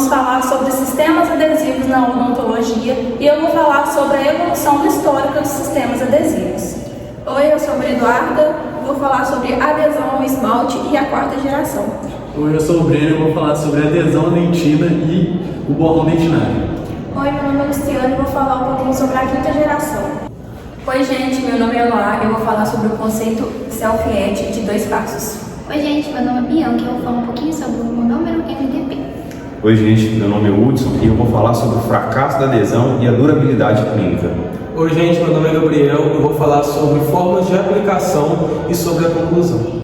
vamos falar sobre sistemas adesivos na odontologia e eu vou falar sobre a evolução histórica dos sistemas adesivos. Oi, eu sou a Maria Eduarda, vou falar sobre adesão ao esmalte e a quarta geração. Oi, eu sou o Breno e vou falar sobre adesão à dentina e o borrão dentinário. Oi, meu nome é Luciano e vou falar um pouquinho sobre a quinta geração. Oi, gente, meu nome é Eloá e eu vou falar sobre o conceito Self-Edge de 2 passos. Oi, gente, meu nome é Bianca e eu vou falar um pouquinho sobre o monômero MDP. Oi, gente, meu nome é Hudson e eu vou falar sobre o fracasso da adesão e a durabilidade clínica. Oi, gente, meu nome é Gabriel e eu vou falar sobre formas de aplicação e sobre a conclusão.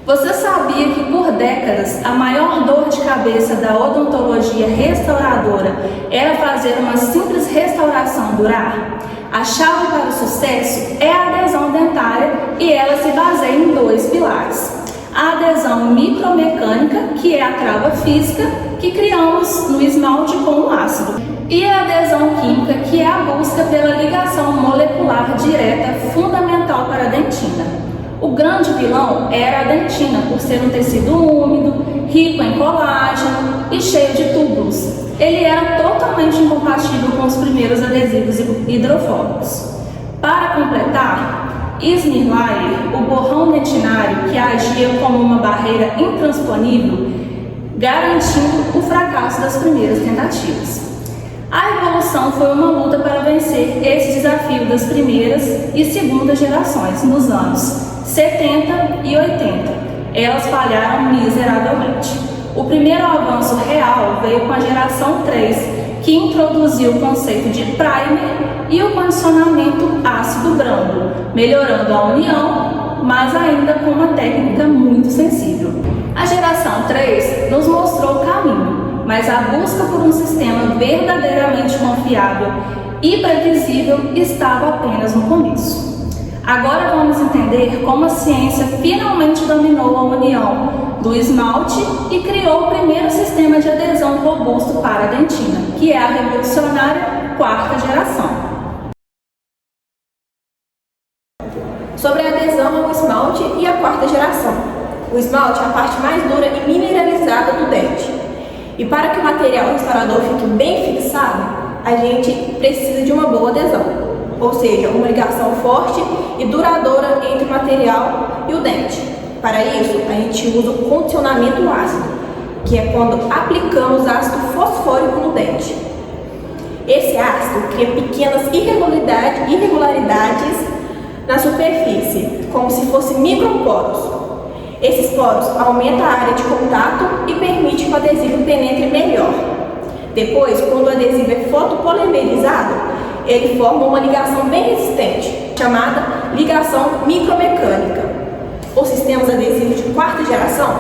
Você sabia que por décadas a maior dor de cabeça da odontologia restauradora era fazer uma simples restauração durar? A chave para o sucesso é a adesão dentária e ela se baseia em 2 pilares. A adesão micromecânica, que é a trava física que criamos no esmalte com o ácido, e a adesão química, que é a busca pela ligação molecular direta fundamental para a dentina. O grande vilão era a dentina, por ser um tecido úmido, rico em colágeno e cheio de túbulos. Ele era totalmente incompatível com os primeiros adesivos hidrofóbicos. Para completar, Smirlayer, o borrão dentinário que agia como uma barreira intransponível, garantindo o fracasso das primeiras tentativas. A evolução foi uma luta para vencer esse desafio das primeiras e segundas gerações nos anos 70 e 80. Elas falharam miseravelmente. O primeiro avanço real veio com a geração 3, que introduziu o conceito de primer e o condicionamento ácido brando, melhorando a união, mas ainda com uma técnica muito sensível. A geração 3 nos mostrou o caminho, mas a busca por um sistema verdadeiramente confiável e previsível estava apenas no começo. Agora vamos entender como a ciência finalmente dominou a união do esmalte e criou o primeiro sistema de adesão robusto para a dentina, que é a revolucionária quarta geração. Sobre a adesão ao esmalte e a quarta geração. O esmalte é a parte mais dura e mineralizada do dente. E para que o material restaurador fique bem fixado, a gente precisa de uma boa adesão. Ou seja, uma ligação forte e duradoura entre o material e o dente. Para isso, a gente usa o condicionamento ácido, que é quando aplicamos ácido fosfórico no dente. Esse ácido cria pequenas irregularidades na superfície, como se fossem microporos. Esses poros aumentam a área de contato e permitem que o adesivo penetre melhor. Depois, quando o adesivo é fotopolimerizado, ele forma uma ligação bem resistente, chamada ligação micromecânica. Os sistemas adesivos de quarta geração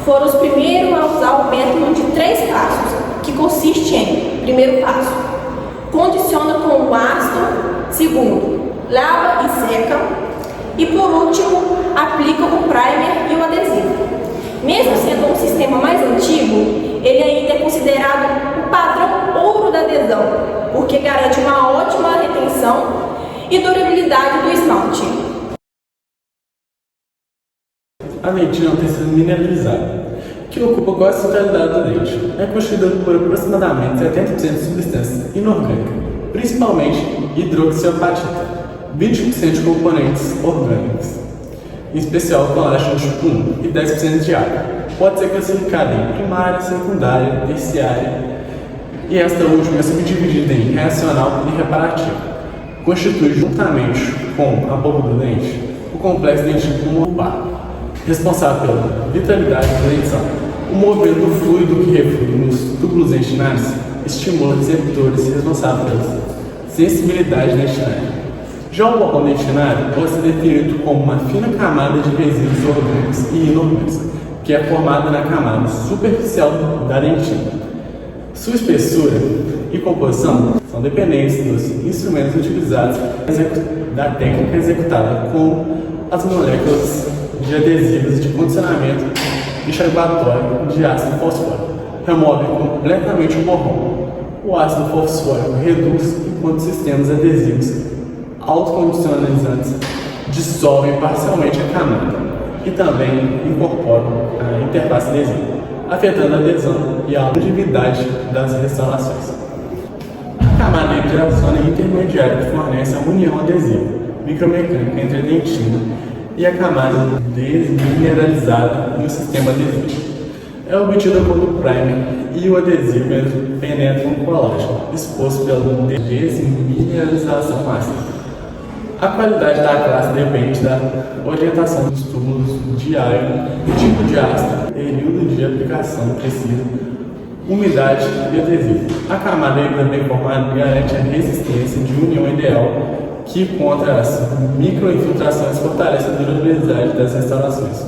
foram os primeiros a usar o método de 3 passos, que consiste em: primeiro passo, condiciona com o ácido; segundo, lava e seca; e por último, aplica o primer e o adesivo. Mesmo sendo um sistema mais antigo, ele ainda é considerado o padrão ouro da adesão, porque garante uma ótima retenção e durabilidade do esmalte. A dentina é um tecido mineralizado, que ocupa quase a totalidade do dente. É constituído por aproximadamente 70% de substância inorgânica, principalmente hidroxiapatita, 20% de componentes orgânicos, em especial colágeno tipo 1 e 10% de água. Pode ser classificada em primária, secundária, terciária, e esta última é subdividida em reacional e reparativa. Constitui, juntamente com a polpa do dente, o complexo dentício pulmonar, responsável pela vitalidade da dentição. O movimento do fluido que reflui nos túbulos dentinários estimula receptores responsáveis pela sensibilidade dentinária. Já o borrão dentinário pode ser definido como uma fina camada de resíduos orgânicos e inorgânicos, que é formada na camada superficial da dentina. Sua espessura e composição são dependentes dos instrumentos utilizados da técnica executada com as moléculas de adesivos de condicionamento e enxaguatório de ácido fosfórico. Remove completamente o borrão. O ácido fosfórico reduz, enquanto sistemas adesivos autocondicionalizantes dissolvem parcialmente a camada. e também incorporam a interface adesiva, afetando a adesão e a longevidade das restaurações. A camada híbrida é a zona intermediária que fornece a união adesiva micromecânica entre a dentina e a camada desmineralizada no sistema adesivo. É obtida quando o primer e o adesivo penetram o colágeno, exposto pela desmineralização ácida. A qualidade da classe depende da orientação dos túmulos de iron, tipo de ácido, período de aplicação preciso, umidade e adesivo. A camada híbrida bem formada garante a resistência de união ideal, que contra as microinfiltrações fortalece a durabilidade das restaurações.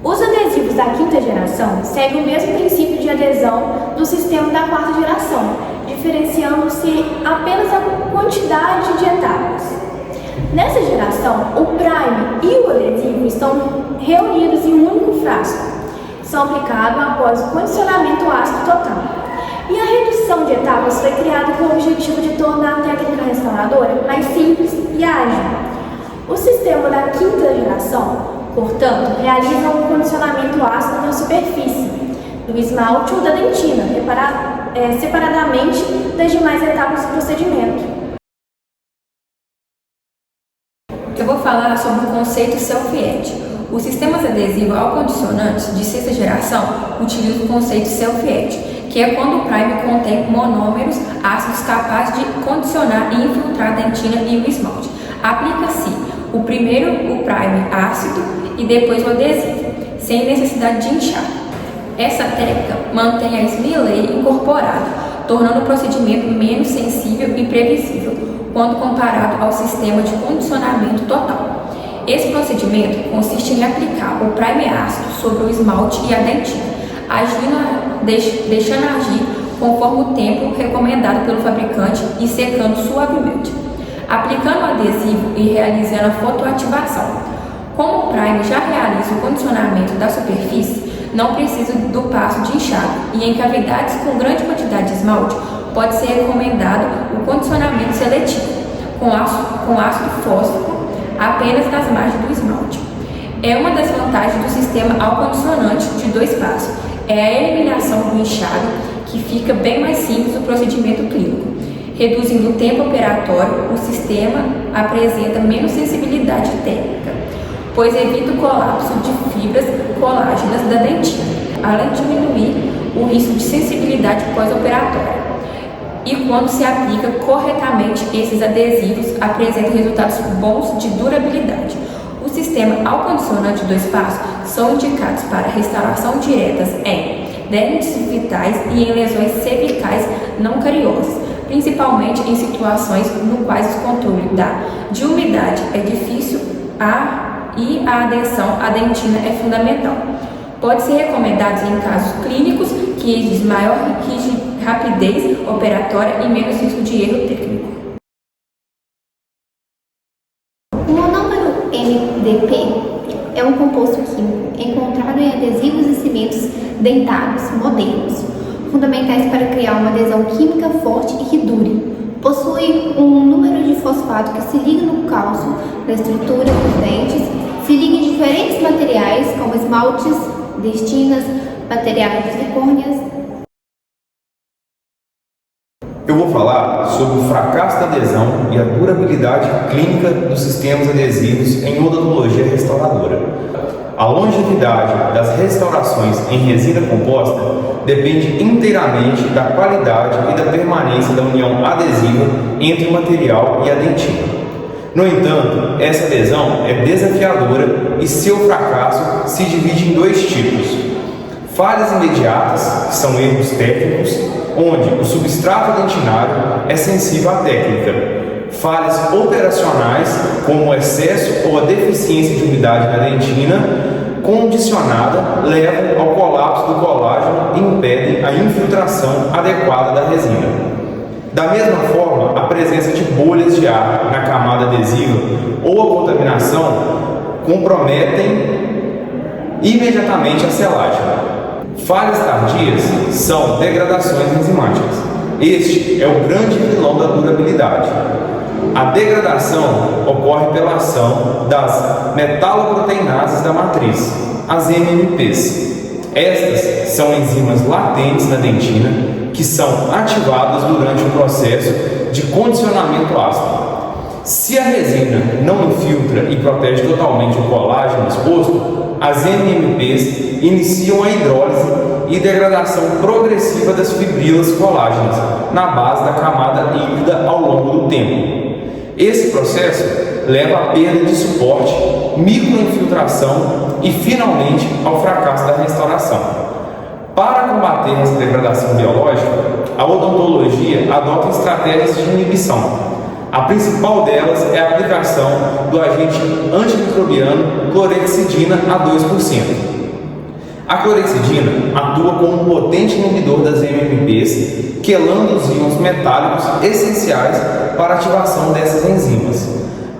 Os adesivos da quinta geração seguem o mesmo princípio de adesão do sistema da quarta geração, diferenciando-se apenas a quantidade de etapas. Nessa geração, o primer e o adesivo estão reunidos em um único frasco. São aplicados após o condicionamento ácido total. E a redução de etapas foi criada com o objetivo de tornar a técnica restauradora mais simples e ágil. O sistema da quinta geração, portanto, realiza um condicionamento ácido na superfície do esmalte ou da dentina, separadamente das demais etapas do procedimento. Eu vou falar sobre o conceito self-etch. Os sistemas adesivos ao condicionantes de sexta geração utilizam o conceito self-etch, que é quando o primer contém monômeros ácidos capazes de condicionar e infiltrar a dentina e o esmalte. Aplica-se primeiro o primer ácido e depois o adesivo, sem necessidade de inchar. Essa técnica mantém a smear incorporada, tornando o procedimento menos sensível e previsível quando comparado ao sistema de condicionamento total. Esse procedimento consiste em aplicar o primer ácido sobre o esmalte e a dentina, deixando agir conforme o tempo recomendado pelo fabricante e secando suavemente, aplicando o adesivo e realizando a fotoativação. Como o primer já realiza o condicionamento da superfície, não precisa do passo de inchado, e em cavidades com grande quantidade de esmalte, pode ser recomendado o condicionamento seletivo, com ácido fósforico apenas nas margens do esmalte. É uma das vantagens do sistema ao condicionante de 2 passos, é a eliminação do inchado, que fica bem mais simples o procedimento clínico. Reduzindo o tempo operatório, o sistema apresenta menos sensibilidade técnica, pois evita o colapso de fibras colágenas da dentina, além de diminuir o risco de sensibilidade pós-operatória. E quando se aplica corretamente, esses adesivos apresentam resultados bons de durabilidade. O sistema ao condicionante de 2 passos são indicados para restauração diretas em dermites vitais e em lesões cervicais não cariosas, principalmente em situações no quais o controle de umidade é difícil e a adesão à dentina é fundamental. Pode ser recomendado em casos clínicos que exigem maior rapidez operatória e menos risco de erro técnico. O monômero MDP é um composto químico encontrado em adesivos e cimentos dentados modernos, fundamentais para criar uma adesão química forte e que dure. Possui um número de fosfato que se liga no cálcio da estrutura dos dentes, se liga em diferentes materiais como esmaltes, dentinas, materiais de silicônias. Eu vou falar sobre o fracasso da adesão e a durabilidade clínica dos sistemas adesivos em odontologia restauradora. A longevidade das restaurações em resina composta depende inteiramente da qualidade e da permanência da união adesiva entre o material e a dentina. No entanto, essa adesão é desafiadora e seu fracasso se divide em 2 tipos. Falhas imediatas, que são erros técnicos, onde o substrato dentinário é sensível à técnica. Falhas operacionais, como o excesso ou a deficiência de umidade na dentina, condicionada, levam ao colapso do colágeno e impedem a infiltração adequada da resina. Da mesma forma, a presença de bolhas de ar na camada adesiva ou a contaminação comprometem imediatamente a selagem. Falhas tardias são degradações enzimáticas. Este é o grande vilão da durabilidade. a degradação ocorre pela ação das metaloproteinases da matriz, as MMPs. Estas são enzimas latentes na dentina que são ativadas durante o processo de condicionamento ácido. Se a resina não infiltra e protege totalmente o colágeno exposto, as MMPs iniciam a hidrólise e degradação progressiva das fibrilas colágenas na base da camada híbrida ao longo do tempo. Esse processo leva à perda de suporte, microinfiltração e, finalmente, ao fracasso da restauração. Para combater essa degradação biológica, a odontologia adota estratégias de inibição. A principal delas é a aplicação do agente antimicrobiano clorexidina a 2%. A clorexidina atua como um potente inibidor das MMPs, quelando os íons metálicos essenciais para a ativação dessas enzimas.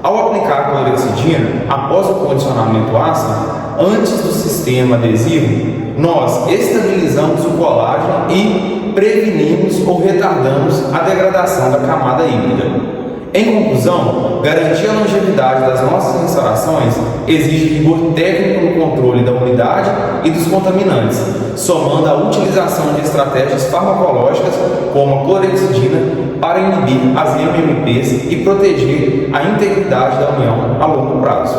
Ao aplicar a clorexidina após o condicionamento ácido, antes do sistema adesivo, nós estabilizamos o colágeno e prevenimos ou retardamos a degradação da camada híbrida. Em conclusão, garantir a longevidade das nossas restaurações exige rigor técnico no controle da umidade e dos contaminantes, somando a utilização de estratégias farmacológicas como a clorexidina para inibir as MMPs e proteger a integridade da união a longo prazo.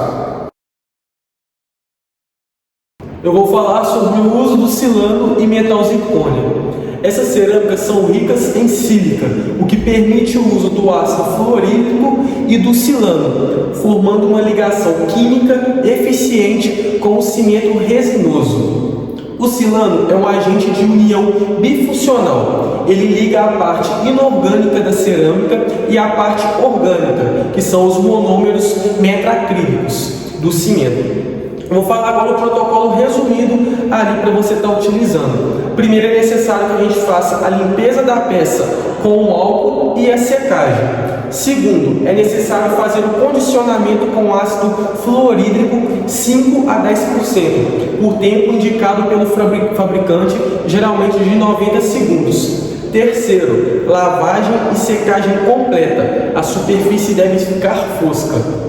Eu vou falar sobre o uso do silano e metal zircônio. Essas cerâmicas são ricas em sílica, o que permite o uso do ácido fluorídrico e do silano, formando uma ligação química eficiente com o cimento resinoso. O silano é um agente de união bifuncional. Ele liga a parte inorgânica da cerâmica e a parte orgânica, que são os monômeros metacrílicos do cimento. Vou falar agora o protocolo resumido ali para você estar utilizando. Primeiro é necessário que a gente faça a limpeza da peça com o álcool e a secagem. Segundo, é necessário fazer o condicionamento com ácido fluorídrico 5 a 10%, por tempo indicado pelo fabricante, geralmente de 90 segundos. Terceiro, lavagem e secagem completa. A superfície deve ficar fosca.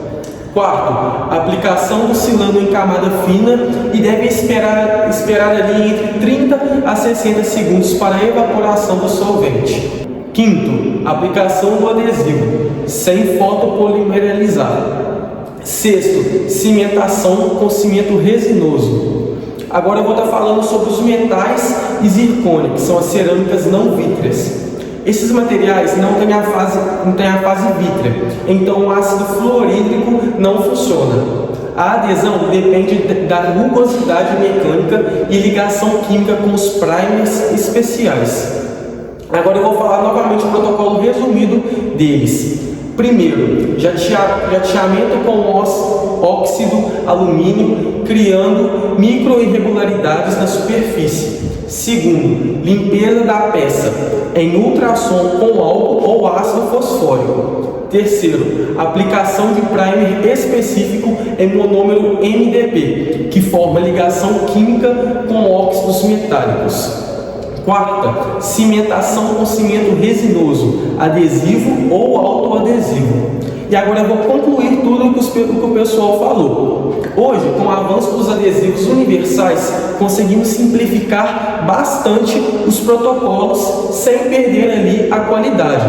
Quarto, aplicação do silano em camada fina e deve esperar ali entre 30 a 60 segundos para a evaporação do solvente. Quinto, aplicação do adesivo, sem fotopolimerizar. Sexto, cimentação com cimento resinoso. Agora eu vou estar falando sobre os metais e zircônio, que são as cerâmicas não vítreas. Esses materiais não têm a fase vítrea, então o ácido fluorídrico não funciona. A adesão depende da rugosidade mecânica e ligação química com os primers especiais. Agora eu vou falar novamente o protocolo resumido deles. Primeiro, jateamento com óxido alumínio, criando micro-irregularidades na superfície. Segundo, limpeza da peça em ultrassom com álcool ou ácido fosfórico. Terceiro, aplicação de primer específico em monômero MDP, que forma ligação química com óxidos metálicos. Quarta, cimentação com cimento resinoso, adesivo ou autoadesivo. E agora eu vou concluir tudo o que o pessoal falou. Hoje, com o avanço dos adesivos universais, conseguimos simplificar bastante os protocolos sem perder ali a qualidade.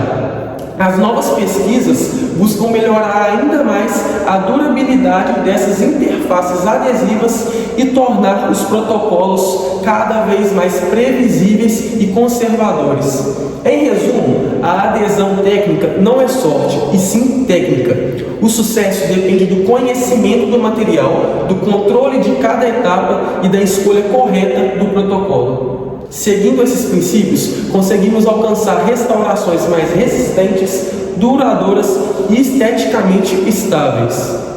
As novas pesquisas buscam melhorar ainda mais a durabilidade dessas interfaces adesivas e tornar os protocolos cada vez mais previsíveis e conservadores. Em resumo, a adesão técnica não é sorte, e sim técnica. O sucesso depende do conhecimento do material, do controle de cada etapa e da escolha correta do protocolo. Seguindo esses princípios, conseguimos alcançar restaurações mais resistentes, duradouras e esteticamente estáveis.